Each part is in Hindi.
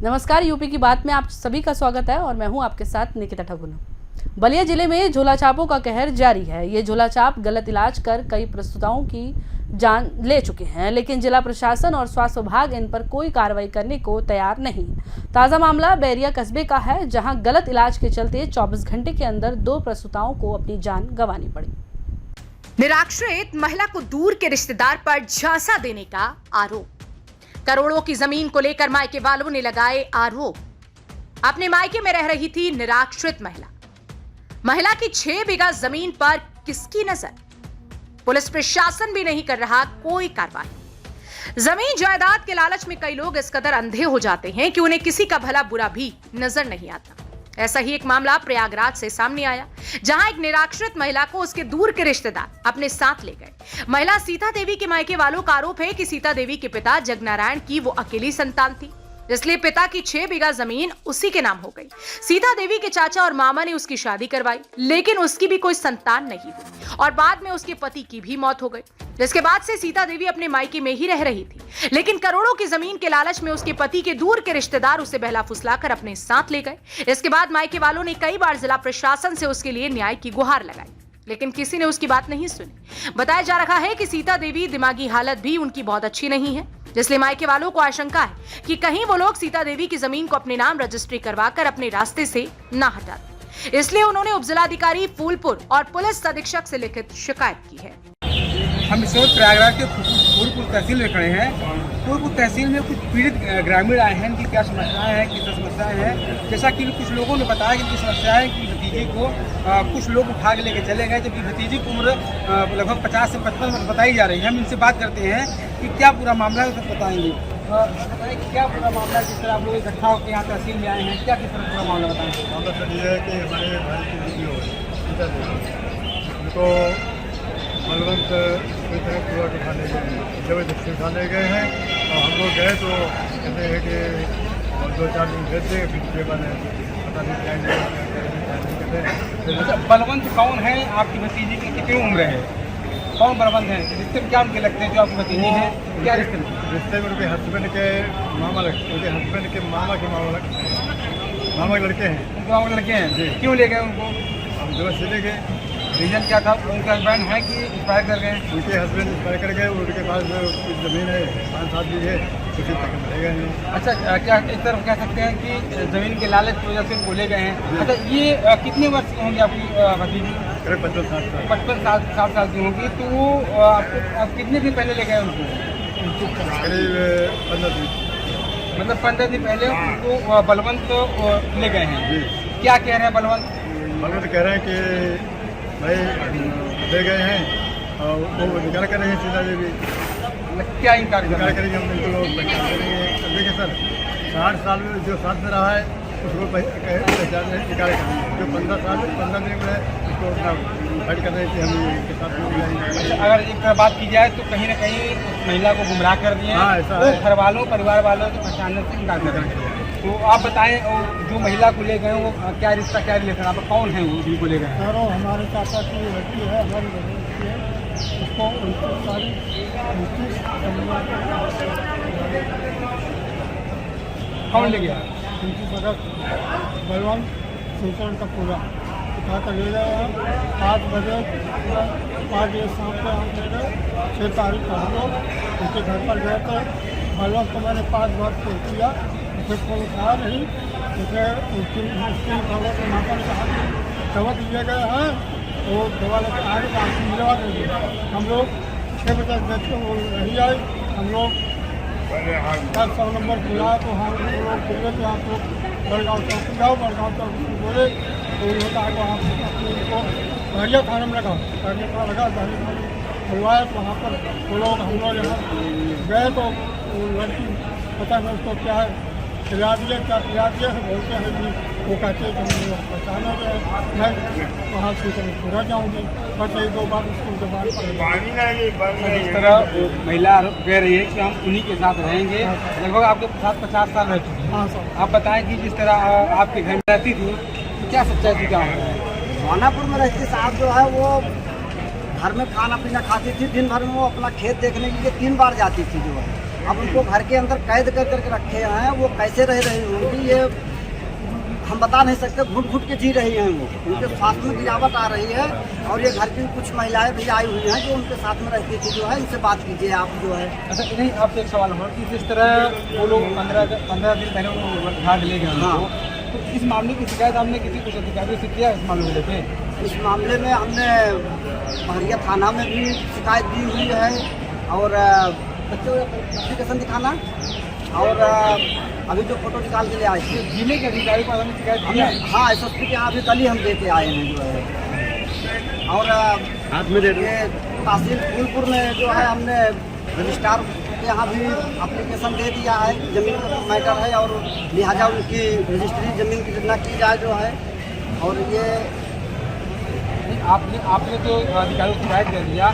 नमस्कार, यूपी की बात में आप सभी का स्वागत है और मैं हूं आपके साथ निकिता ठगुन। बलिया जिले में झोला छापों का कहर जारी है। ये झोला छाप गलत इलाज कर कई प्रसूताओं की जान ले चुके हैं, लेकिन जिला प्रशासन और स्वास्थ्य विभाग इन पर कोई कार्रवाई करने को तैयार नहीं। ताज़ा मामला बैरिया कस्बे का है, जहां गलत इलाज के चलते 24 घंटे के अंदर 2 प्रसूताओं को अपनी जान गंवानी पड़ी। निराश्रित महिला को दूर के रिश्तेदार पर झांसा देने का आरोप। करोड़ों की जमीन को लेकर मायके वालों ने लगाए आरोप। अपने मायके में रह रही थी निराश्रित महिला की 6 बीघा जमीन पर किसकी नजर? पुलिस प्रशासन भी नहीं कर रहा कोई कार्रवाई। जमीन जायदाद के लालच में कई लोग इस कदर अंधे हो जाते हैं कि उन्हें किसी का भला बुरा भी नजर नहीं आता। ऐसा ही एक मामला प्रयागराज से सामने आया, जहां एक निराश्रित महिला को उसके दूर के रिश्तेदार अपने साथ ले गए। महिला सीता देवी के मायके वालों का आरोप है कि सीता देवी के पिता जगनारायण की वो अकेली संतान थी, इसलिए पिता की 6 बीघा जमीन उसी के नाम हो गई। सीता देवी के चाचा और मामा ने उसकी शादी करवाई, लेकिन उसकी भी कोई संतान नहीं हुई और बाद में उसके पति की भी मौत हो गई। जिसके बाद से सीता देवी अपने मायके में ही रह रही थी, लेकिन करोड़ों की जमीन के लालच में उसके पति के दूर के रिश्तेदार उसे बहला फुसलाकर अपने साथ ले गए। इसके बाद मायके वालों ने कई बार जिला प्रशासन से उसके लिए न्याय की गुहार लगाई, लेकिन किसी ने उसकी बात नहीं सुनी। बताया जा रहा है कि सीता देवी दिमागी हालत भी उनकी बहुत अच्छी नहीं है, जिसलिए मायके वालों को आशंका है कि कहीं वो लोग सीता देवी की जमीन को अपने नाम रजिस्ट्री करवाकर अपने रास्ते से न हटा दें। इसलिए उन्होंने उपजिलाधिकारी फूलपुर और पुलिस अधीक्षक से लिखित शिकायत की है। हम इस वक्त प्रयागराज के फूलपुर तहसील में खड़े हैं। फूलपुर तहसील में कुछ पीड़ित ग्रामीण आए हैं, इनकी क्या समस्याएं हैं, किस समस्याएं हैं। जैसा कि कुछ लोगों ने बताया कि इनकी समस्या है कि भतीजे को कुछ लोग उठा के लेके चले गए, जबकि भतीजे की उम्र लगभग 50 से 55 वर्ष बताई जा रही है। हम इनसे बात करते हैं कि क्या पूरा मामला है, सब बताएंगे। बताइए क्या पूरा मामला है, जिस तरह आप लोग इकट्ठा होकर यहाँ तहसील में आए हैं, क्या किस तरह पूरा मामला बताएंगे। मामला सर ये है कि हमारे भाई की वीडियो उनको बलवंत कोई तरह पूरा उठाने गए, जबरदस्ती उठाने गए हैं और हम लोग गए तो कहते हैं कि 2-4 दिन भेजते फिर उसके बाद पता नहीं क्या। अच्छा, बलवंत कौन है? आपकी भतीजी की कितनी उम्र है? कौन बलवंत है? रिश्ते में क्या उनके लगते हैं जो आपकी भतीजी है? क्या रिश्ते में? रिश्ते में उनके हस्बैंड के मामा लगते, उनके हस्बैंड के मामा के मामा के लड़के हैं। उनके मामा लड़के हैं जी। क्यों ले गए उनको? हम जबरदस्ती ले गए। रीजन क्या था? उनके हस्बैंड है कि एक्सपायर कर गए? उनके हस्बैंड एक्सपायर कर गए। उनके पास कुछ ज़मीन है, 5-7 बीघे, उसी तक रहेगा नहीं। अच्छा, क्या इस तरफ कह सकते हैं कि ज़मीन के लालच की वजह से उनको ले गए हैं? अच्छा, ये कितने वर्ष की होंगी आपकी भतीजी? करीब 55 साल। 55-60 साल की होंगी। तो वो आप कितने दिन पहले ले गए उनको? करीब 15 दिन। मतलब 15 दिन पहले उनको बलवंत ले गए हैं जी। क्या कह रहे हैं बलवंत? बलवंत कह रहे हैं कि भाई ले गए हैं और वो निकाल कर रहे हैं सीता देवी। क्या इनकार करेंगे? हम इनको पहचान करेंगे। देखिए सर, 60 साल में जो साथ में रहा है उसको पहचान निकाल करेंगे। जो 15 दिन में उसको अपना फाइट कर रहे थे, हम इनके साथ। अगर एक बात की जाए तो कहीं ना कहीं उस महिला को गुमराह कर दिए। हाँ, ऐसा है। घर वालों परिवार वालों को पहचानने से इनकार कर रहे हैं। तो आप बताएं, जो महिला को ले गए वो क्या रिश्ता, क्या रिलेशन, आप कौन है वो जिनको ले गए? चारों हमारे चाचा की लड़की है, हमारी लड़की है। उसको 29 कौन ले गया? उनकी बगत बलवंत सिंचन का पूरा उठा कर ले गए हैं। 5 बजे शाम को हम ले गए। 6 तारीख को हम लोग उनके घर पर गए थे। बलवंत को मैंने 5 बार फोन किया, उसे फोन उठाया नहीं। उसे उसकी खबर के माता ने कहा कि दवा लिए गए हैं, वो दवा लेकर आगे बाकी मिलवा देंगे। हम लोग 6 बजे देखते वो नहीं आई। हम लोग 100 नंबर बुलाया तो हम लोग बोले कि आप लोग बड़गांव चौक जाओ। बड़गांव चौक बोले तो उन्होंने कहा कि आप अपने उनको बैरिया थाने में लगाओ। बैरिया थाना लगा, बैरिया थाने बुलवाया तो वहाँ पर वो लोग हम लोग यहाँ गए तो वो लड़की पता नहीं उसको क्या है खिला दिया, क्या खिला दिया है बोलते हैं कि वो कहते हैं कि पहचाना गया। मैं वहाँ से पूरा जाऊँगी, बस 1-2 बार उसको जबान पर। जिस तरह वो महिला कह रही है कि हम उन्हीं के साथ रहेंगे, लगभग आपके साथ 50 साल रह चुके हैं। हाँ सर। आप बताएं कि जिस तरह आपके घर में रहती थी तो क्या सच्चाई थी, क्या होता है? सोनापुर में रहती साहब जो है वो घर में खाना पीना खाती थी। दिन भर में वो अपना खेत देखने के लिए 3 बार जाती थी जो है। अब उनको घर के अंदर कैद कर करके रखे हैं, वो कैसे रह रही होंगी ये हम बता नहीं सकते। घुट घुट के जी रही हैं वो, उनके स्वास्थ्य में गिरावट आ रही है। और ये घर की कुछ महिलाएं भी आई हुई हैं जो उनके साथ में रहती थी, जो है इनसे बात कीजिए आप जो है। अच्छा नहीं, आपसे एक सवाल हो कि जिस तरह वो लोग 15 दिन पहले वो घाट ले गए हाँ। तो इस मामले की शिकायत हमने किसी कुछ अधिकारियों से किया इस मामले को लेके? इस मामले में हमने पहरिया थाना में भी शिकायत दी हुई है और बच्चों एप्लीकेशन दिखाना और अभी जो फोटो निकाल के ले आए थे जिले के अधिकारी को हमने शिकायत हमने, किया? हाँ SSP के यहाँ भी कल ही हम देके आए हैं जो है। और हाथ में दे दो। ये तहसील फूलपुर में जो है हमने रजिस्ट्रार के यहाँ भी एप्लीकेशन दे दिया है, ज़मीन का मैटर है और लिहाजा उनकी रजिस्ट्री ज़मीन की जितना की जाए जो है। और ये आपने तो अधिकारियों को शिकायत कर दिया,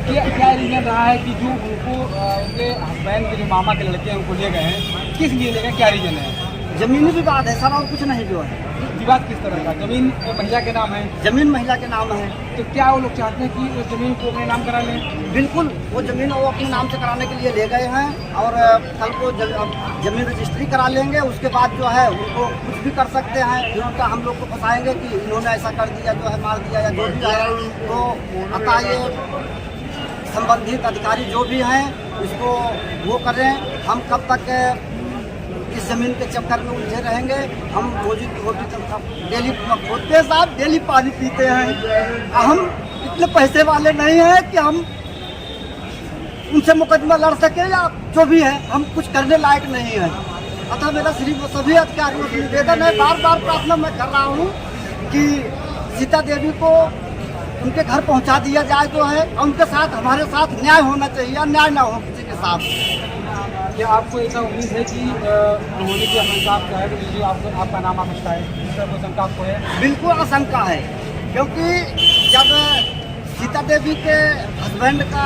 क्या रीजन रहा है कि जो उनको उनके हस्बैंड के जो मामा के लड़के हैं उनको ले गए हैं, किस लिए ले गए, क्या रीजन है? ज़मीनी विवाद है सर, और कुछ नहीं जो है। विवाद किस तरह का? जमीन महिला के नाम है, ज़मीन महिला के नाम है। तो क्या वो लोग चाहते हैं कि उस जमीन को अपने नाम करा लें? बिल्कुल, वो ज़मीन वो अपने नाम से कराने के लिए ले गए हैं और कल को ज़मीन रजिस्ट्री करा लेंगे। उसके बाद जो है उनको कुछ भी कर सकते हैं, जिनका हम लोग को फंसाएंगे कि इन्होंने ऐसा कर दिया, जो है मार दिया या जो भी है। तो अतः ये संबंधित अधिकारी जो भी हैं इसको वो करें। हम कब तक इस ज़मीन के चक्कर में उलझे रहेंगे? हम रोजी डेली खोदते हैं साहब, डेली पानी पीते हैं। हम इतने पैसे वाले नहीं हैं कि हम उनसे मुकदमा लड़ सके या जो भी है, हम कुछ करने लायक नहीं है। अतः मेरा सिर्फ सभी अधिकारियों से निवेदन है, बार बार प्रार्थना मैं कर रहा हूँ कि सीता देवी को उनके घर पहुंचा दिया जाए जो है। उनके साथ हमारे साथ न्याय होना चाहिए, अन्याय ना हो किसी के साथ। क्या आपको ऐसा उम्मीद है कि होने की आशंका का है तो आपका नाम आ सकता है? इस तरह कोई शंका आपको है? बिल्कुल आशंका है, क्योंकि जब सीता देवी के हस्बैंड का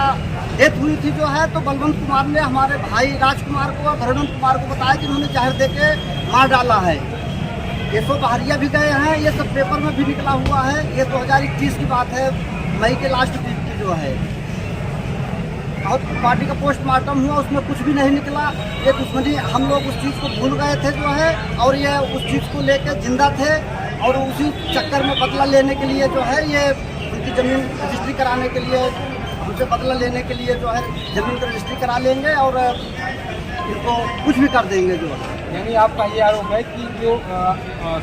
डेथ हुई थी जो है, तो बलवंत कुमार ने हमारे भाई राजकुमार को, भरवंत कुमार को बताया कि उन्होंने जहर दे के मार डाला है। ये तो बाहरिया भी गए हैं, ये सब पेपर में भी निकला हुआ है। ये 2021 की बात है, मई के लास्ट वीक की जो है। और पार्टी का पोस्टमार्टम हुआ, उसमें कुछ भी नहीं निकला। ये दुश्मनी, हम लोग उस चीज़ को भूल गए थे जो है, और ये उस चीज़ को लेकर जिंदा थे और उसी चक्कर में बदला लेने के लिए जो है, ये उनकी ज़मीन रजिस्ट्री कराने के लिए, उनसे बदला लेने के लिए जो है ज़मीन की रजिस्ट्री करा लेंगे और इनको कुछ भी कर देंगे जो है। यानी आपका ये आरोप है कि जो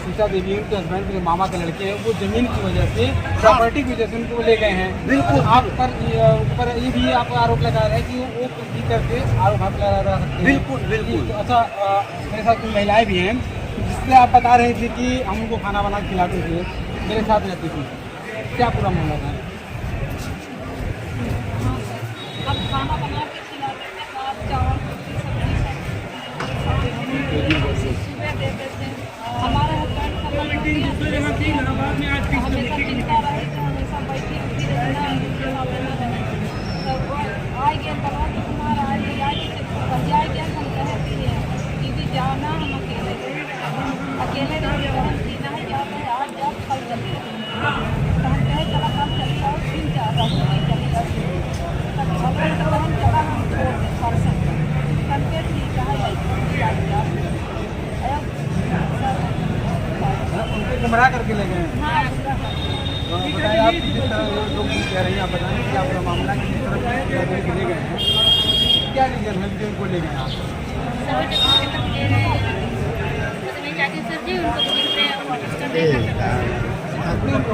सीता देवी उनके हस्बैंड के जो मामा के लड़के हैं वो जमीन की वजह से, प्रॉपर्टी की वजह से उनको ले गए हैं। बिल्कुल। आप पर ये भी आपका आरोप लगा रहे हैं कि वो किसी तरह से आरोप आप लगा सकते हैं? बिल्कुल बिल्कुल। अच्छा, मेरे साथ कुछ महिलाएं भी हैं जिससे आप बता रहे थे कि हम उनको खाना बना के खिलाते थे, मेरे साथ रहती थी, क्या पूरा मामला था? अब खाना बना के खिलाते थे, दाल चावल सुबह देते थे। हमारे हस्बैंड हमेशा चिंता रही थी, हमेशा बैठी उठी रहना, उनके साथ रहना रहे। तो आए गए बलवंत कुमार आए गए, हम कहती हैं दीदी जाना, हम अकेले रहते हैं, जीना ही जाते हैं, आज जाओ कल चले तो हम कहे चला कल चले जाओ, फिर जा रहा हूँ नहीं चलेगा। तो हम चला, हम छोड़ दें परसों करके ठीक है। उनको गुमराह करके ले गए हैं? हाँ, बताइए आप जिस तरह लोग कह रहे हैं, आप बताएं क्या पूरा मामला, किस तरह ले गए हैं, क्या रीजन है जो उनको ले गए आप? सर जी उनको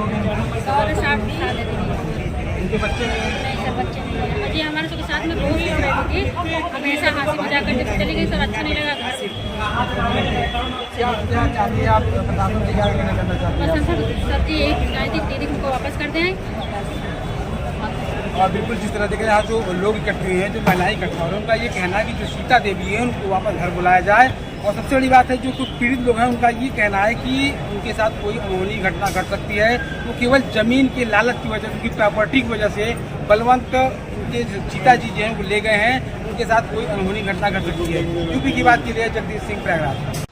उनके बच्चे नहीं सर, बच्चे नहीं जी, हमारे सबके साथ में बहुत हो रही थी, हमेशा हंसी मजाक करके चली गई सर, अच्छा नहीं लगा घर से। क्या चाहती है आप प्रशासन से, क्या करना चाहती हैं? सर जी यही शिकायत थी, दीदी को वापस कर दें। और बिल्कुल जिस तरह देखें यहाँ जो लोग इकट्ठे हुए हैं, जो महिलाएं इकट्ठा हो रही हैं, उनका ये कहना है कि जो सीता देवी है उनको वापस घर बुलाया जाए। और सबसे बड़ी बात है जो कुछ पीड़ित लोग हैं उनका ये कहना है कि उनके साथ कोई अनहोनी घटना घट सकती है, वो केवल जमीन के लालच की वजह से, उनकी प्रॉपर्टी की वजह से बलवंत उनके सीता जी जो हैं वो ले गए हैं, उनके साथ कोई अनहोनी घटना घट सकती है। यूपी की बात की जाए, जगदीश सिंह प्रयागराज।